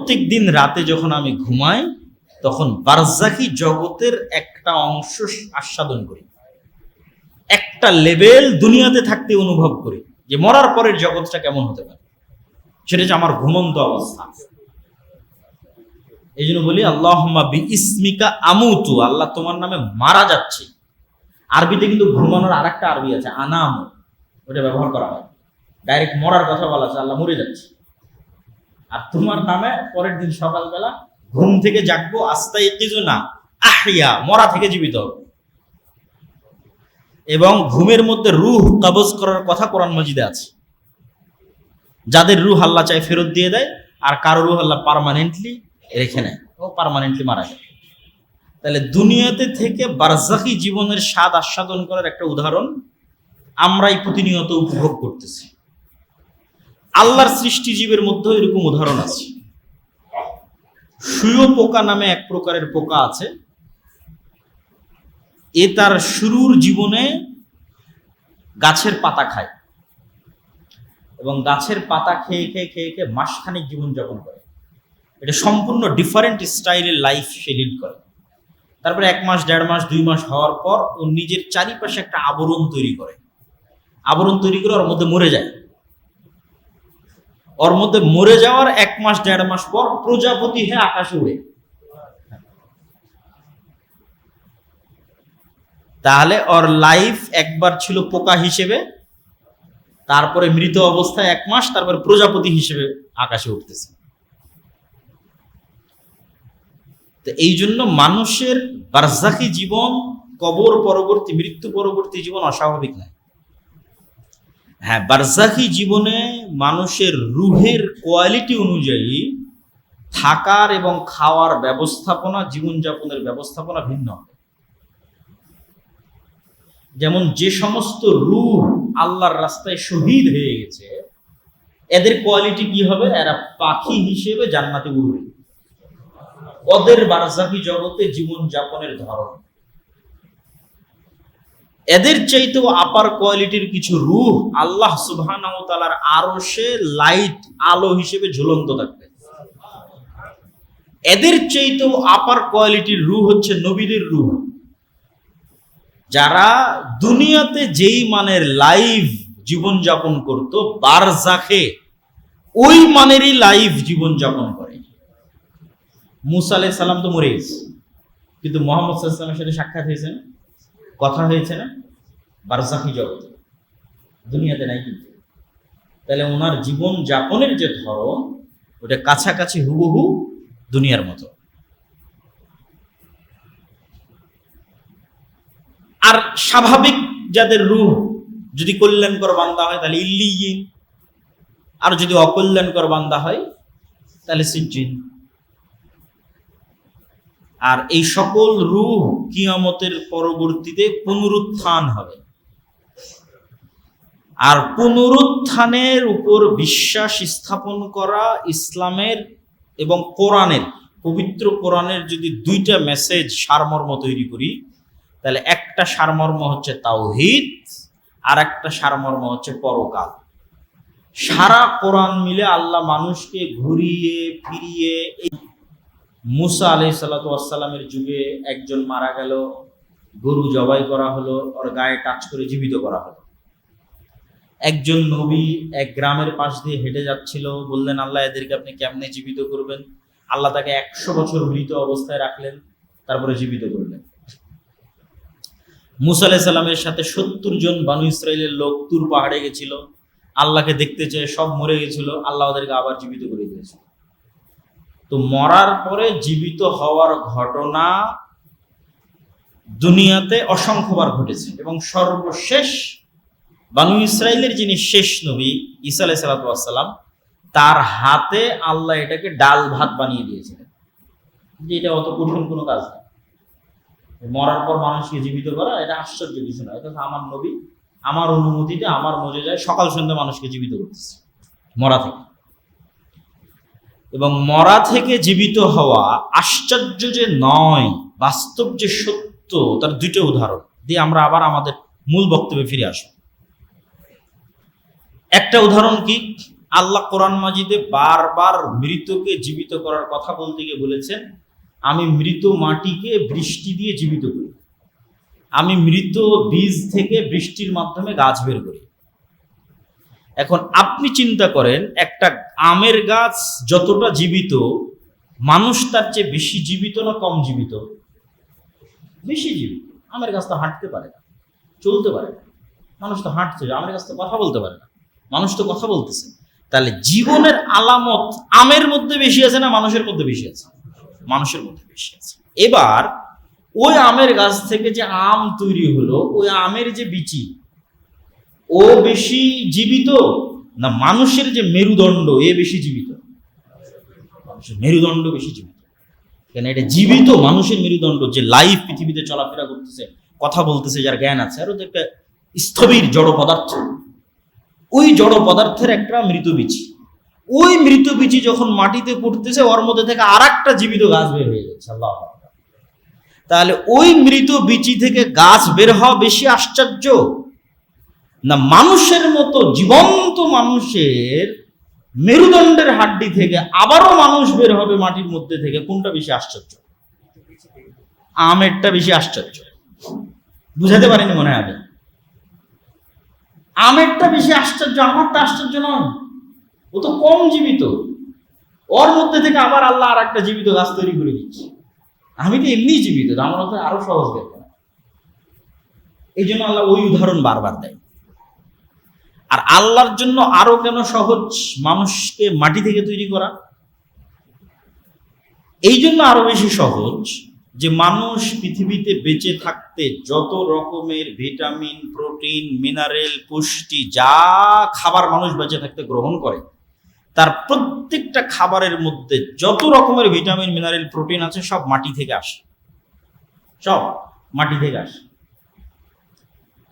প্রত্যেক দিন রাতে যখন আমি ঘুমাই তখন বারজাখী জগতের একটা অংশ আস্বাদন করি, একটা লেভেল দুনিয়াতে থাকতে অনুভব করি যে মরার পরের জগৎটা কেমন হতে পারে, সেটা হচ্ছে আমার ঘুমন্ত অবস্থা। এই জন্য বলি আল্লাহুম্মা বিইসমিকা আমুতু, আল্লাহ তোমার নামে মারা যাচ্ছে। আরবিতে কিন্তু ঘুমানোর আর একটা আরবি আছে আনাম, ওটা ব্যবহার করা হয়। ডাইরেক্ট মরার কথা বলা আছে, আল্লাহ মরে যাচ্ছে। আর তোমার নামে পরের দিন সকালবেলা ঘুম থেকে জাগবো, আস্তাইকিজুনা আহইয়া, মরা থেকে জীবিত হবে। এবং ঘুমের মধ্যে রূহ কবজ করার কথা কোরআন মাজিদে আছে। যাদের রূহ আল্লাহ চাই ফেরত দিয়ে দেয়, আর কারো রূহ আল্লাহ পার্মানেন্টলি রেখে নেয়, ও পার্মানেন্টলি মারা যায়। তাহলে দুনিয়াতে থেকে বারজাখী জীবনের স্বাদ আস্বাদন করার একটা উদাহরণ আমরাই প্রতিনিয়ত উপভোগ করতেছি। আল্লাহর সৃষ্টি জীবের মধ্যে এরকম উদাহরণ আছে। শুঁয়ো পোকা নামে এক প্রকারের পোকা আছে, এ তার শুরুর জীবনে গাছের পাতা খায় এবং গাছের পাতা খেয়ে খেয়ে খেয়ে খেয়ে মাসখানেক জীবনযাপন করে। এটা সম্পূর্ণ ডিফারেন্ট স্টাইলের লাইফ সে লিড করে। তারপরে 1 মাস 1.5 মাস 2 মাস হওয়ার পর ও নিজের চারিপাশে একটা আবরণ তৈরি করে, ওর মধ্যে মরে যায়। ওর মধ্যে মরে যাওয়ার 1 মাস 1.5 মাস পর প্রজাপতি হয়ে আকাশে উড়ে। তাহলে ওর লাইফ একবার ছিল পোকা হিসেবে, তারপরে মৃত অবস্থায় 1 মাস, তারপরে প্রজাপতি হিসেবে আকাশে উঠতেছে। তো এই জন্য মানুষের বারজাখী জীবন, কবর পরবর্তী, মৃত্যু পরবর্তী জীবন অস্বাভাবিক নয়। হ্যাঁ, বারজাখী জীবনে মানুষের রুহের কোয়ালিটি অনুযায়ী থাকার এবং খাওয়ার ব্যবস্থাপনা, জীবনযাপনের ব্যবস্থাপনা ভিন্ন হবে। যেমন যে সমস্ত রূহ আল্লাহর রাস্তায় শহীদ হয়ে গেছে, এদের কোয়ালিটি কি হবে? এরা পাখি হিসেবে জান্নাতে উড়বে। ওদের বারজাখী জগতে জীবনযাপনের ধরন এদের চাইতেও আপার কোয়ালিটির কিছু রূহ আল্লাহ সুবহানাহু ওয়া তাআলার আরশে লাইট, আলো হিসেবে ঝুলন্ত থাকবে। এদের চাইতেও আপার কোয়ালিটির রূহ হচ্ছে নবীদের রূহ, যারা দুনিয়াতে যেই মানের লাইফ জীবনযাপন করত, বারজাখে ওই মানেরই লাইফ জীবনযাপন করে। মুসা আলাইহিস সালাম তো মরে গেছে, কিন্তু মুহাম্মদ সাল্লাল্লাহু আলাইহি ওয়াসাল্লামের সাথে সাক্ষাৎ হয়েছে না, কথা হয়েছে না, বারজাখী জগতে, দুনিয়াতে নাই। কিন্তু তাহলে ওনার জীবন যাপনের যে ধরন, ওটা কাছাকাছি হুবহু দুনিয়ার মতো। আর স্বাভাবিক যাদের রূহ যদি কল্যাণকর বান্দা হয় তাহলে ইল্লিয়িন, আর যদি অকল্যাণকর বান্দা হয় তাহলে সিজ্জিন। আর এই সকল রূহ কিয়ামতের পরবর্তীতে পুনরুত্থান হবে। আর পুনরুত্থানের উপর বিশ্বাস স্থাপন করা ইসলামের এবং কোরআনের, পবিত্র কোরআনের যদি 2টা মেসেজ সারমর্ম তৈরি করি, তাহলে একটা সারমর্ম হচ্ছে তাওহীদ, আর একটা সারমর্ম হচ্ছে পরকাল। সারা কোরআন মিলে আল্লাহ মানুষকে ঘুরিয়ে ফিরিয়ে, মুসা আলাইহিসসালাতু ওয়াসসালামের যুগে একজন মারা গেল, গরু জবাই করা হলো, ওর গায়ে টাচ করে জীবিত করা হলো। একজন নবী এক গ্রামের পাশ দিয়ে হেঁটে যাচ্ছিল, বললেন আল্লাহ এদেরকে আপনি কেমনে জীবিত করবেন? আল্লাহ তাকে 100 বছর মৃত অবস্থায় রাখলেন, তারপরে জীবিত করলেন। মুসা আলাইহিস সালামের সাথে 70 জন বানু ইসরাইলের লোক তুর পাহাড়ে গেছিল, আল্লাহকে দেখতে চেয়ে সব মরে গেছিল, আল্লাহ ওদেরকে আবার জীবিত করে দিয়েছিল। তো মরার পরে জীবিত হওয়ার ঘটনা দুনিয়াতে অসংখ্যবার ঘটেছে, এবং সর্বশেষ বানু ইসরাইলের যিনি শেষ নবী ঈসা আলাইহিস সালাম, তার হাতে আল্লাহ এটাকে ডাল ভাত বানিয়ে দিয়েছিলেন। যে এটা অত কঠিন কোনো কাজ না, মরার পর মানুষকে জীবিত করা এটা আশ্চর্য কিছু না। এটা আমার নবী আমার অনুমতিতে, আমার মজেজায় সকাল সন্ধ্যা মানুষকে জীবিত করতেছে মরা থেকে। এবং মরা থেকে জীবিত হওয়া আশ্চর্য যে নয়, বাস্তব যে সত্য, তার 2টা উদাহরণ দিয়ে আমরা আবার আমাদের মূল বক্তব্যে ফিরে আসব। একটা উদাহরণ কি? আল্লাহ কোরআন মাজিদে বারবার মৃতকে জীবিত করার কথা বলতে গিয়ে বলেছেন, আমি মৃত মাটিকে বৃষ্টি দিয়ে জীবিত করি, আমি মৃত বীজ থেকে বৃষ্টির মাধ্যমে গাছ বের করি। এখন আপনি চিন্তা করেন, একটা আমের গাছ যতটা জীবিত, মানুষ তার চেয়ে বেশি জীবিত না কম জীবিত? বেশি জীবিত। আমের গাছ তো হাঁটতে পারে না, চলতে পারে না, মানুষ তো হাঁটছে, আমের গাছ তো কথা বলতে পারে না, মানুষ তো কথা বলতেছে। তাহলে জীবনের আলামত আমের মধ্যে বেশি আছে না মানুষের মধ্যে বেশি আছে? মানুষের মধ্যে বেশি আছে। এবার ওই আমের গাছ থেকে যে আম তৈরি হলো, ওই আমের যে বিচি, ও বেশি জীবিত না মানুষের যে মেরুদণ্ড এ বেশি জীবিত? মানুষের মেরুদণ্ড বেশি জীবিত। কেন? এটা জীবিত মানুষের মেরুদণ্ড, যে লাইফ পৃথিবীতে চলাফেরা করতেছে, কথা বলতেছে, যার জ্ঞান আছে, আর ওদের একটা স্থবির জড় পদার্থ। ওই জড় পদার্থের একটা মৃত বিচি, ওই মৃত বিচি যখন মাটিতে পড়তেছে, ওর মধ্যে থেকে আর একটা জীবিত গাছ বের হয়ে যাচ্ছে। আল্লাহ! তাহলে ওই মৃত বিচি থেকে গাছ বের হওয়া বেশি আশ্চর্য না মানুষের মতো জীবন্ত মানুষের মেরুদণ্ডের হাড্ডি থেকে আবারও মানুষ বের হবে মাটির মধ্যে থেকে? কোনটা বেশি আশ্চর্য? আমেরটা বেশি আশ্চর্য। বুঝাতে পারিনি মনে হয়? আমেরটা বেশি আশ্চর্য, আমারটা আশ্চর্য নয়। ও তো কম জীবিত, ওর মধ্যে থেকে আবার আল্লাহ আর একটা জীবিত গাছ তৈরি করে দিচ্ছে। আমি তো এমনি জীবিত, আমার মধ্যে আরো সহজ ব্যাপার। এই জন্য আল্লাহ ওই উদাহরণ বারবার দেয়। আর আল্লাহর জন্য আরো কেন সহজ মানুষকে মাটি থেকে তৈরি করা? এই জন্য আরো বেশি সহজ যে মানুষ পৃথিবীতে বেঁচে থাকতে যত রকমের ভিটামিন, প্রোটিন, মিনারেল, পুষ্টি, যা খাবার মানুষ বেঁচে থাকতে গ্রহণ করে, তার প্রত্যেকটা খাবারের মধ্যে যত রকমের ভিটামিন, মিনারেল, প্রোটিন আছে সব মাটি থেকে আসে, সব মাটি থেকে আসে।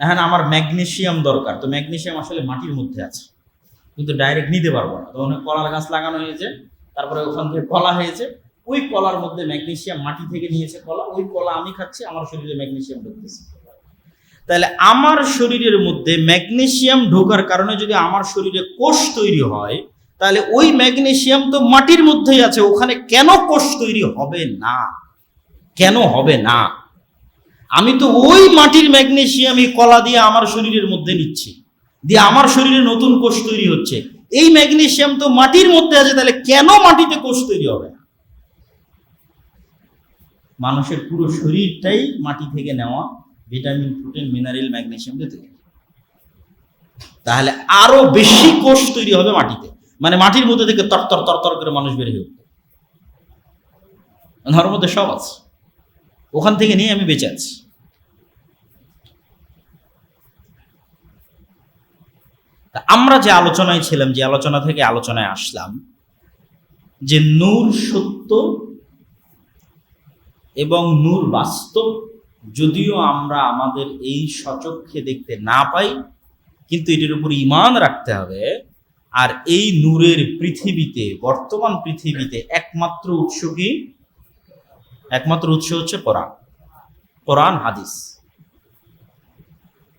এখন আমার ম্যাগনেসিয়াম দরকার, তো ম্যাগনেসিয়াম আসলে মাটির মধ্যে আছে, কিন্তু ডাইরেক্ট নিতে পারবো না। তখন কলার গাছ লাগানো হয়েছে, তারপরে ওখান থেকে কলা হয়েছে, ওই কলার মধ্যে ম্যাগনেসিয়াম মাটি থেকে নিয়েছে কলা, ওই কলা আমি খাচ্ছি, আমার শরীরে ম্যাগনেসিয়াম ঢুকতেছে। তাহলে আমার শরীরের মধ্যে ম্যাগনেসিয়াম ঢোকার কারণে যদি আমার শরীরে কোষ তৈরি হয়, তাহলে ওই ম্যাগনেসিয়াম তো মাটির মধ্যেই আছে, ওখানে কেন কোষ তৈরি হবে না? কেন হবে না? আমি তো ওই মাটির ম্যাগনেসিয়ামই কলা দিয়ে আমার শরীরের মধ্যে নিচ্ছি, দিয়ে আমার শরীরে নতুন কোষ তৈরি হচ্ছে। এই ম্যাগনেসিয়াম তো মাটির মধ্যে আছে, তাহলে কেন মাটিতে কোষ তৈরি হবে না? মানুষের পুরো শরীরটাই মাটি থেকে নেওয়া ভিটামিন, প্রোটিন, মিনারেল, ম্যাগনেসিয়াম দিয়ে তৈরি। তাহলে আরো বেশি কোষ তৈরি হবে মাটিতে, মানে মাটির মধ্যে থেকে তরতর তরতর করে মানুষ বের হয়ে উঠবে। ওর মধ্যে সব আছে, ওখান থেকে নিয়ে আমি বেঁচে আছি। আমরা যে আলোচনায় ছিলাম, যে আলোচনা থেকে আলোচনায় আসলাম, যে নূর সত্য এবং নূর বাস্তব, যদিও আমরা আমাদের এই সচক্ষে দেখতে না পাই, কিন্তু এটার উপর ঈমান রাখতে হবে। আর এই নূরের পৃথিবীতে, বর্তমান পৃথিবীতে একমাত্র উৎস কি? একমাত্র উৎস হচ্ছে কোরআন, কোরআন হাদিস।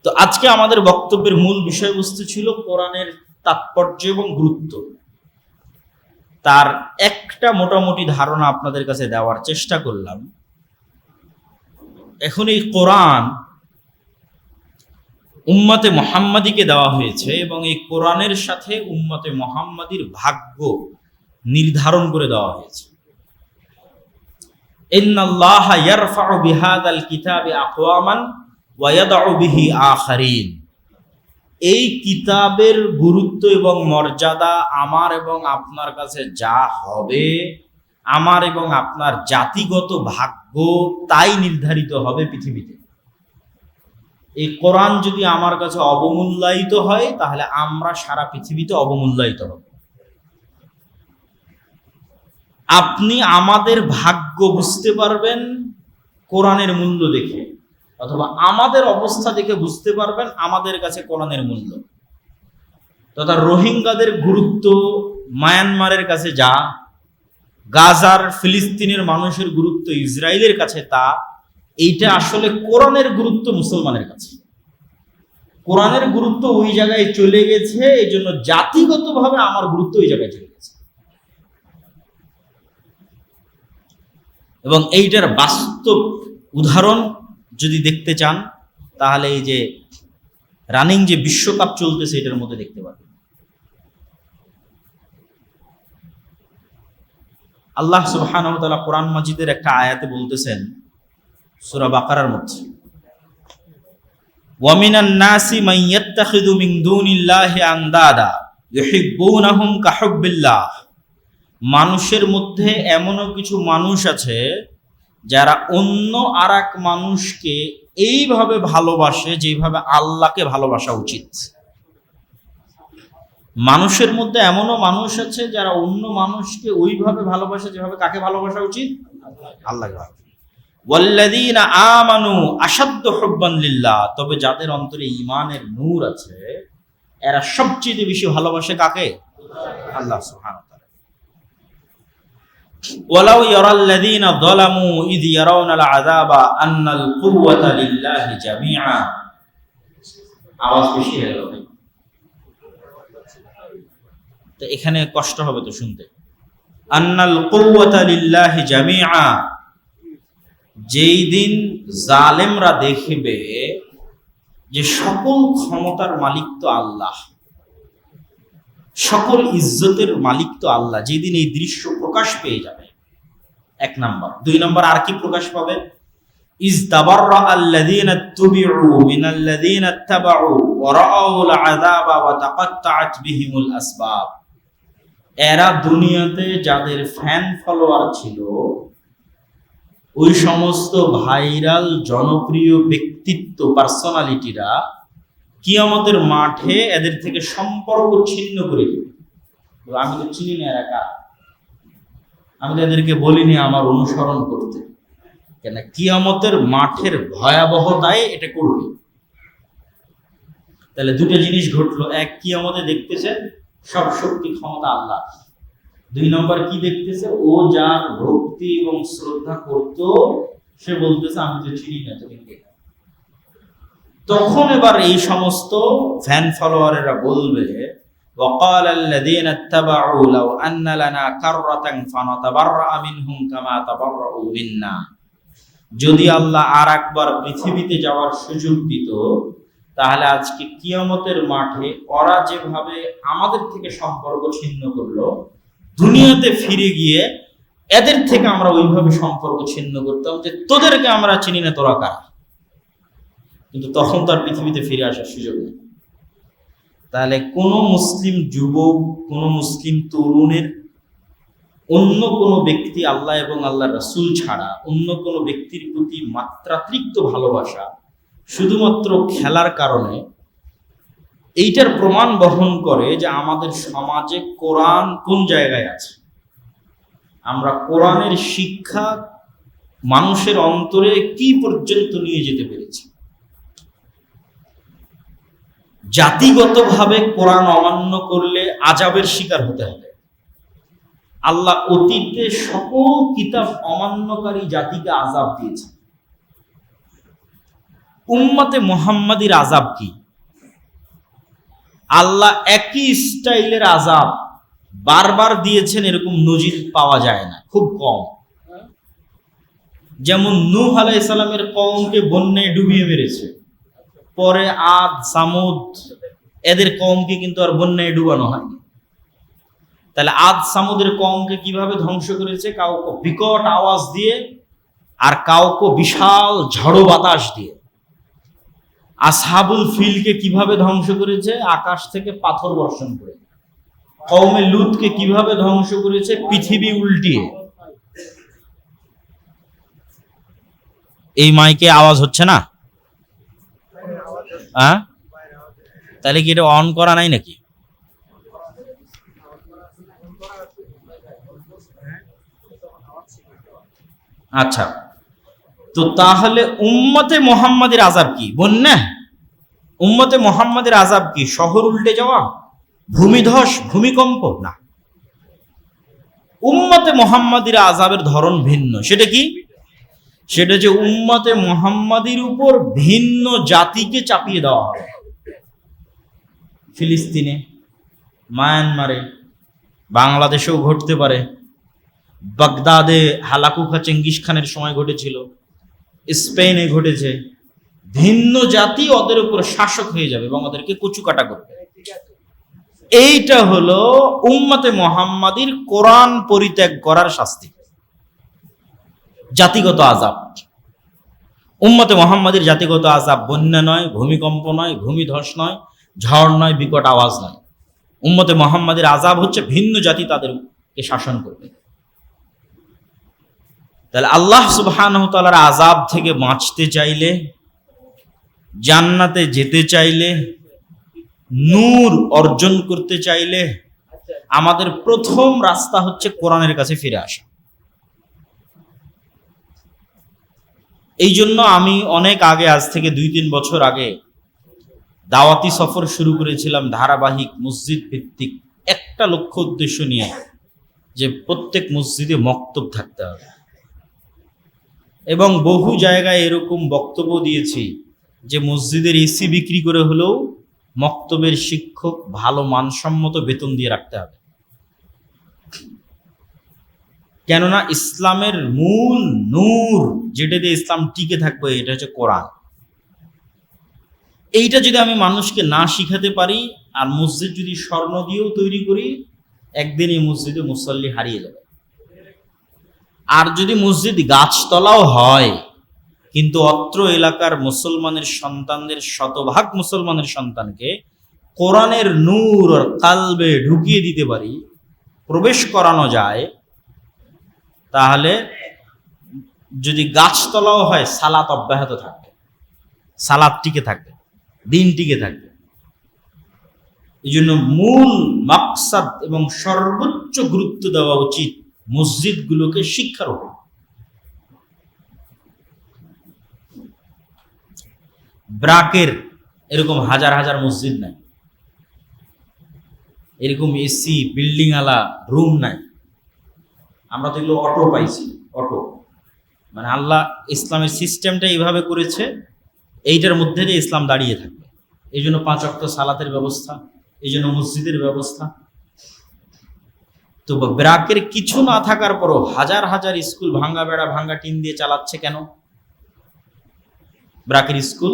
তো আজকে আমাদের বক্তব্যের মূল বিষয়বস্তু ছিল কোরআনের তাৎপর্য এবং গুরুত্ব। তার একটা মোটামুটি ধারণা আপনাদের কাছে দেওয়ার চেষ্টা করলাম। এখন এই কোরআন উম্মতে মুহাম্মাদিকে দেওয়া হয়েছে, এবং এই কোরআনের সাথে উম্মতে মুহাম্মাদির ভাগ্য নির্ধারণ করে দেওয়া হয়েছে। ইন্নাল্লাহা ইয়ারফাউ বিহাদাল কিতাবি আকওয়ামান ওয়া ইয়াদউ বিহি আখারিন। এই কিতাবের গুরুত্ব এবং মর্যাদা আমার এবং আপনার কাছে যা হবে, আমার এবং আপনার জাতিগত ভাগ্য তাই নির্ধারিত হবে পৃথিবীতে। এই কোরআন যদি আমার কাছে অবমূল্যায়িত হয়, তাহলে আমরা সারা পৃথিবীতে অবমূল্যায়িত হব। আপনি আমাদের ভাগ্য বুঝতে পারবেন কোরআনের মূল্য দেখে, অথবা আমাদের অবস্থা দেখে বুঝতে পারবেন আমাদের কাছে কোরআনের মূল্য। তথা রোহিঙ্গাদের গুরুত্ব মায়ানমারের কাছে যা, গাজার ফিলিস্তিনের মানুষের গুরুত্ব ইসরায়েলের কাছে তা, এইটা আসলে কোরআনের গুরুত্ব মুসলমানের কাছে। কোরআনের গুরুত্ব ওই জায়গায় চলে গেছে, এই জন্য জাতিগতভাবে আমার গুরুত্ব ওই জায়গায় চলে গেছে। এবং এইটার বাস্তব উদাহরণ যদি দেখতে চান, তাহলে এই যে রানিং যে বিশ্বকাপ চলতেছে এটার মধ্যে দেখতে পাবেন। আল্লাহ সুবহানাহু ওয়া তাআলা কোরআন মাজিদের একটা আয়াতে বলতেছেন, সূরা বাকারার মধ্যে, ওয়া মিনান নাসি মান ইয়াত্তাখিযু মিন দুনিল্লাহি আনদাদা ইউহিব্বুনাহুম কাহুব্বিল্লাহ। মানুষের মধ্যে এমনও কিছু মানুষ আছে যারা অন্য আরেক মানুষকে এইভাবে ভালোবাসে যেভাবে আল্লাহকে ভালোবাসা উচিত। মানুষের মধ্যে এমনও মানুষ আছে যারা অন্য মানুষকে ওইভাবে ভালোবাসে যেভাবে কাকে ভালোবাসা উচিত? আল্লাহকে ভালোবাসা। ওয়াল্লাযীনা আমানু আশাদ্দু হুব্বান লিল্লাহ, তবে যাদের অন্তরে ঈমানের নূর আছে এরা সবচেয়ে বেশি ভালোবাসে কাকে? আল্লাহ সুবহানাহু ওয়া তাআলা। ওয়ালাউ ইয়ারাল্লাযীনা যালামু ইয ইয়ারাউনাল আযাবা আন্নাল কুওয়াতা লিল্লাহি জামিআ। আওয়াজ বেশি হয়ে গেল, তো এখানে কষ্ট হবে তো শুনতে। আন্নাল কুওয়াতা লিল্লাহি জামিআ, যেই দিন জালেমরা দেখবে যে সকল ক্ষমতার মালিক তো আল্লাহ, সকল ইজ্জতের মালিক তো আল্লাহ, যেদিন এই দৃশ্য প্রকাশ পেয়ে যাবে, এক নাম্বার। দুই নাম্বার আর কি প্রকাশ পাবে? ইজ তাবাররা আল্লাযীনা তুবিউ মিনাল্লাযীনা ইত্তাবাউ ওয়া রাআউল আযাবা ওয়া তাকাত্তাআত বিহিমুল আসবাব। এরা দুনিয়াতে যাদের ফ্যান ফলোয়ার ছিল, ওই সমস্ত ভাইরাল জনপ্রিয় ব্যক্তিত্ব পার্সোনালিটিরা কিয়ামতের মাঠে এদের থেকে সম্পর্ক ছিন্ন করে দেবে। আমি তো চিনি না এরা কারা, আমি তো এদেরকে বলিনি আমার অনুসরণ করতে, কেন কিয়ামতের মাঠের ভয়াবহতায় এটা করবে। তাহলে দুটো জিনিস ঘটলো, এক, কিয়ামতে দেখতেছে সব শক্তি ক্ষমতা আল্লাহ। দুই নম্বর কি দেখতেছে? ও যার ভক্তি এবং শ্রদ্ধা করত সে বলতেছে আমি তো চিনি না তুমি কে। তখন এবার এই সমস্ত ফ্যান ফলোয়ারেরা বলবে, وقال الذين اتبعوا لو أن لنا كرة فنتبرأ منهم كما تبرؤوا منا। যদি আল্লাহ আর একবার পৃথিবীতে যাওয়ার সুযোগ দিত, তাহলে আজকে কিয়ামতের মাঠে ওরা যেভাবে আমাদের থেকে সম্পর্ক ছিন্ন করলো, দুনিয়াতে ফিরে গিয়ে এদের থেকে আমরা ওইভাবে সম্পর্ক ছিন্ন করতাম যে তোদেরকে আমরা চিনি না, তোরা কারা। কিন্তু তখন তো আর পৃথিবীতে ফিরে আসার সুযোগ নেই। তাহলে কোন মুসলিম যুবক, কোন মুসলিম তরুণের অন্য কোনো ব্যক্তি আল্লাহ এবং আল্লাহ রাসূল ছাড়া অন্য কোনো ব্যক্তির প্রতি মাত্রাতিরিক্ত ভালোবাসা শুধুমাত্র খেলার কারণে, এইটার প্রমাণ বহন করে যে আমাদের সমাজে কোরআন কোন জায়গায় আছে। আমরা কোরআনের শিক্ষা মানুষের অন্তরে কি পর্যন্ত নিয়ে যেতে পেরেছি। জাতিগতভাবে কোরআন অমান্য করলে আযাবের শিকার হতে হবে। আল্লাহ অতীতে সকল কিতাব অমান্যকারী জাতিকে আযাব দিয়েছে। উম্মতে মুহাম্মাদির আযাব কি? আল্লাহ একই স্টাইলের আযাব বারবার দিয়েছেন এরকম নজির পাওয়া যায় না, খুব কম। যেমন নূহ আলাইহিস সালামের কওমকে বন্যায় ডুবিয়ে মেরেছে, পরে আদ, সামুদ এদের কওমকে কিন্তু আর বন্যায় ডুবানো হয়নি। তাহলে আদ সামুদের কওমকে কিভাবে ধ্বংস করেছে? কাউকে বিকট আওয়াজ দিয়ে আর কাউকে বিশাল ঝড়ো বাতাস দিয়ে। আসহাবুল ফিলকে কিভাবে ধ্বংস করেছে? আকাশ থেকে পাথর বর্ষণ করে। কওমে লুতকে কিভাবে ধ্বংস করেছে? পৃথিবী উল্টিয়ে। এই মাইকে আওয়াজ হচ্ছে না? হ্যাঁ, তাহলে কি এটা অন করা নাই নাকি? আচ্ছা, তো তাহলে উম্মতে মুহাম্মাদের আযাব কি? বন্যা? উম্মতে মুহাম্মাদের আযাব কি? শহর উল্টে যাওয়া, ভূমিধস, ভূমিকম্প? না, উম্মতে মুহাম্মাদের আযাবের ধরন ভিন্ন। সেটা কি? সেটা যে উম্মতে মুহাম্মাদির উপর ভিন্ন জাতিকে চাপিয়ে দেওয়া হবে। ফিলিস্তিনে, মায়ানমারে, বাংলাদেশেও ঘটতে পারে, বাগদাদে হালাকুখা চেঙ্গিস খানের সময় ঘটেছিল, স্পেনে ঘটেছে। ভিন্ন জাতি ওদের উপর শাসক হয়ে যাবে এবং ওদেরকে কচুকাটা করবে। এইটা হলো উম্মতে মুহাম্মাদির কোরআন পরিত্যাগ করার শাস্তি, জাতিগত আযাব। উম্মতে মুহাম্মাদির জাতিগত আযাব বন্যা নয়, ভূমিকম্প নয়, ভূমিধস নয়, ঝড় নয়, বিকট আওয়াজ নয়। উম্মতে মুহাম্মাদির আযাব হচ্ছে ভিন্ন জাতি তাদেরকে শাসন করবে। তাহলে আল্লাহ সুবহানাহু ওয়া তাআলার আযাব থেকে বাঁচতে চাইলে, জান্নাতে যেতে চাইলে, নূর অর্জন করতে চাইলে আমাদের প্রথম রাস্তা হচ্ছে কোরআনের কাছে ফিরে আসা। এই জন্য আমি অনেক আগে, আজ থেকে 2-3 বছর আগে দাওয়াতি সফর শুরু করেছিলাম, ধারাবাহিক মসজিদ ভিত্তিক, একটা লক্ষ্য উদ্দেশ্য নিয়ে, যে প্রত্যেক মসজিদে মক্তব থাকতে হবে। এবং বহু জায়গায় এরকম বক্তব্য দিয়েছি যে মসজিদের এসি বিক্রি করে হলেও মক্তবের শিক্ষক ভালো মানসম্মত বেতন দিয়ে রাখতে হবে। কেননা ইসলামের মূল নূর, যেটা দিয়ে ইসলাম টিকে থাকবে, এটা হচ্ছে কোরআন। এইটা যদি আমি মানুষকে না শিখাতে পারি, আর মসজিদ যদি স্বর্ণ দিয়েও তৈরি করি, একদিন এই মসজিদে মুসল্লি হারিয়ে যাবে। আর যদি মসজিদ গাছতলাও হয়, কিন্তু অত্র এলাকার মুসলমানের সন্তানদের, শতভাগ মুসলমানের সন্তানকে কোরআনের নূর আর কালবে ঢুকিয়ে দিতে পারি, প্রবেশ করানো যায়, তাহলে যদি গাছতলাও হয় সালাত অব্যাহত থাকবে, সালাত টিকে থাকবে, দিন টিকে থাকবে। এই জন্য মূল মাকসাদ এবং সর্বোচ্চ গুরুত্ব দেওয়া উচিত মসজিদগুলোকে শিক্ষার উপর। ব্রাকের এরকম হাজার হাজার মসজিদ নাই, এরকম এসি বিল্ডিং আলা রুম নাই। আমরা তো এগুলো অটো পাইছি, অটো মানে আল্লাহ ইসলামের সিস্টেমটা এইভাবে করেছে, এইটার মধ্যে দিয়ে ইসলাম দাঁড়িয়ে থাকবে। এই জন্য 5 ওয়াক্ত সালাতের ব্যবস্থা, এই জন্য মসজিদের ব্যবস্থা। তো ব্রাকের কিছু না থাকার পরও হাজার হাজার স্কুল ভাঙ্গা বেড়া, ভাঙ্গা টিন দিয়ে চালাচ্ছে কেন? ব্রাকের স্কুল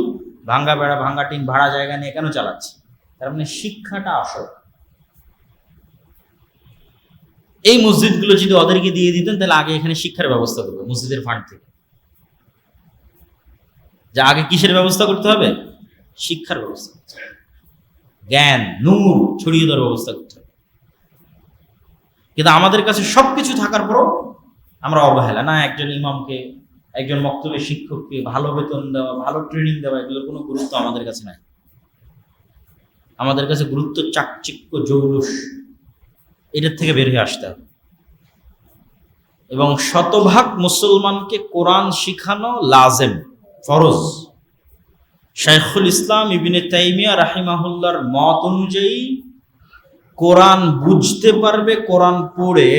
ভাঙ্গা বেড়া, ভাঙ্গা টিন, ভাড়া জায়গা নিয়ে কেন চালাচ্ছে? তার মানে শিক্ষাটা আসল। এই মসজিদগুলো যদি ওদেরকে দিয়ে দিতেন, তাহলে আগে এখানে শিক্ষার ব্যবস্থা করবে মসজিদের ফান্ড থেকে। যা আগে কিসের ব্যবস্থা করতে হবে? শিক্ষার ব্যবস্থা, জ্ঞান নূর ছড়িয়ে দেওয়ার ব্যবস্থা করতে হবে। কিন্তু আমাদের কাছে সবকিছু থাকার পরও আমরা অবহেলা। না, একজন ইমামকে, একজন মক্তবের শিক্ষককে ভালো বেতন দেওয়া, ভালো ট্রেনিং দেওয়া, এগুলোর কোনো গুরুত্ব আমাদের কাছে নাই। আমাদের কাছে গুরুত্ব চাকচিক্য, জৌলুস, এটার থেকে বের হয়ে আসতে হবে। এবং শতভাগ মুসলমানকে কোরআন শিখানো লাজেম, ফরজ। শাইখুল ইসলাম ইবনে তাইমিয়া রাহিমাহুল্লাহর মত অনুযায়ী কোরআন বুঝতে পারবে, কোরআন পড়ে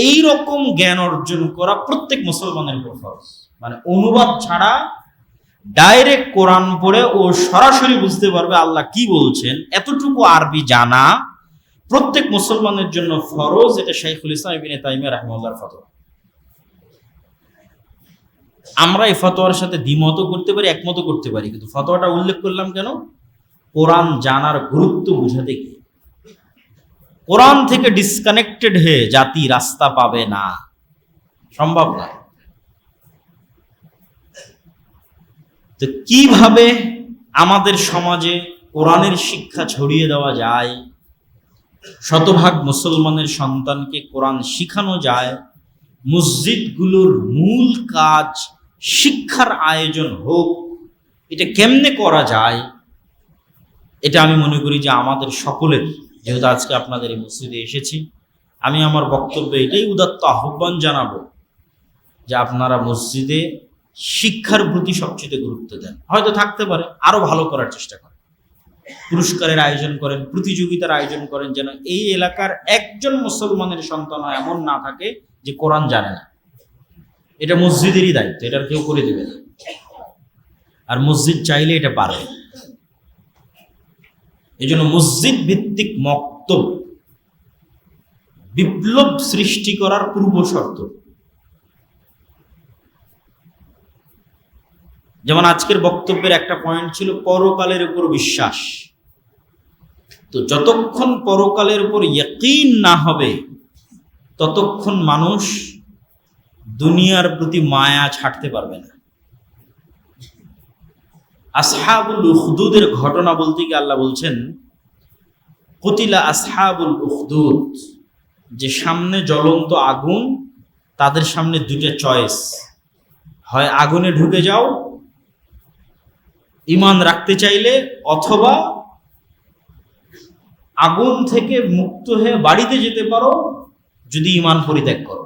এই রকম জ্ঞান অর্জন করা প্রত্যেক মুসলমানের উপর ফরজ। মানে অনুবাদ ছাড়া ডাইরেক্ট কোরআন পড়ে ও সরাসরি বুঝতে পারবে আল্লাহ কি বলছেন, এতটুকু আরবি জানা প্রত্যেক মুসলমানের জন্য ফরজ। এটা শাইখুল ইসলাম ইবনে তাইমিয়া রাহিমাহুল্লাহর ফতোয়া। আমরা এই ফতোয়ার সাথে দ্বিমত করতে পারি, একমত করতে পারি, কিন্তু ফতোয়াটা উল্লেখ করলাম কেন? কোরআন জানার গুরুত্ব বুঝাতে গিয়ে। কোরআন থেকে ডিসকানেক্টেড হয়ে জাতি রাস্তা পাবে না, সম্ভব না। তো কিভাবে আমাদের সমাজে কোরআনের শিক্ষা ছড়িয়ে দেওয়া যায়, শতভাগ মুসলমানের সন্তানকে কোরআন শিখানো যায়, মসজিদগুলোর মূল কাজ শিক্ষার আয়োজন হোক, এটা কেমনে করা যায়, এটা আমি মনে করি যে আমাদের সকলের, যেহেতু আজকে আপনাদের এই মসজিদে এসেছি, আমি আমার বক্তব্যে এটাই উদাত্ত আহ্বান জানাবো যে আপনারা মসজিদে শিক্ষার প্রতি সবচেয়ে গুরুত্ব দেন। হয়তো থাকতে পারে আরো ভালো করার চেষ্টা করেন, পুরস্কারের আয়োজন করেন, প্রতিযোগিতার আয়োজন করেন, যেন এই এলাকার একজন মুসলমানের সন্তান এমন না থাকে যে কোরআন জানে না। এটা মসজিদেরই দায়িত্ব, এটার কেউ করে দেবে না। আর মসজিদ চাইলে এটা পারবে। এজন্য মসজিদ ভিত্তিক মক্তব বিপ্লব সৃষ্টি করার পূর্ব শর্ত। যেমন আজকের বক্তব্যের একটা পয়েন্ট ছিল পরকালের উপর বিশ্বাস। তো যতক্ষণ পরকালের উপর ইয়াকিন না হবে ততক্ষণ মানুষ দুনিয়ার প্রতি মায়া ছাড়তে পারবে না। আসহাবুল উখদুদের ঘটনা বলতে গিয়ে আল্লাহ বলছেন কুতিলা আসহাবুল উখদুদ, যে সামনে জ্বলন্ত আগুন, তাদের সামনে দুটো চয়েস, হয় আগুনে ঢুকে যাও ঈমান রাখতে চাইলে, অথবা আগুন থেকে মুক্ত হয়ে বাড়িতে যেতে পারো যদি ঈমান পরিত্যাগ করো।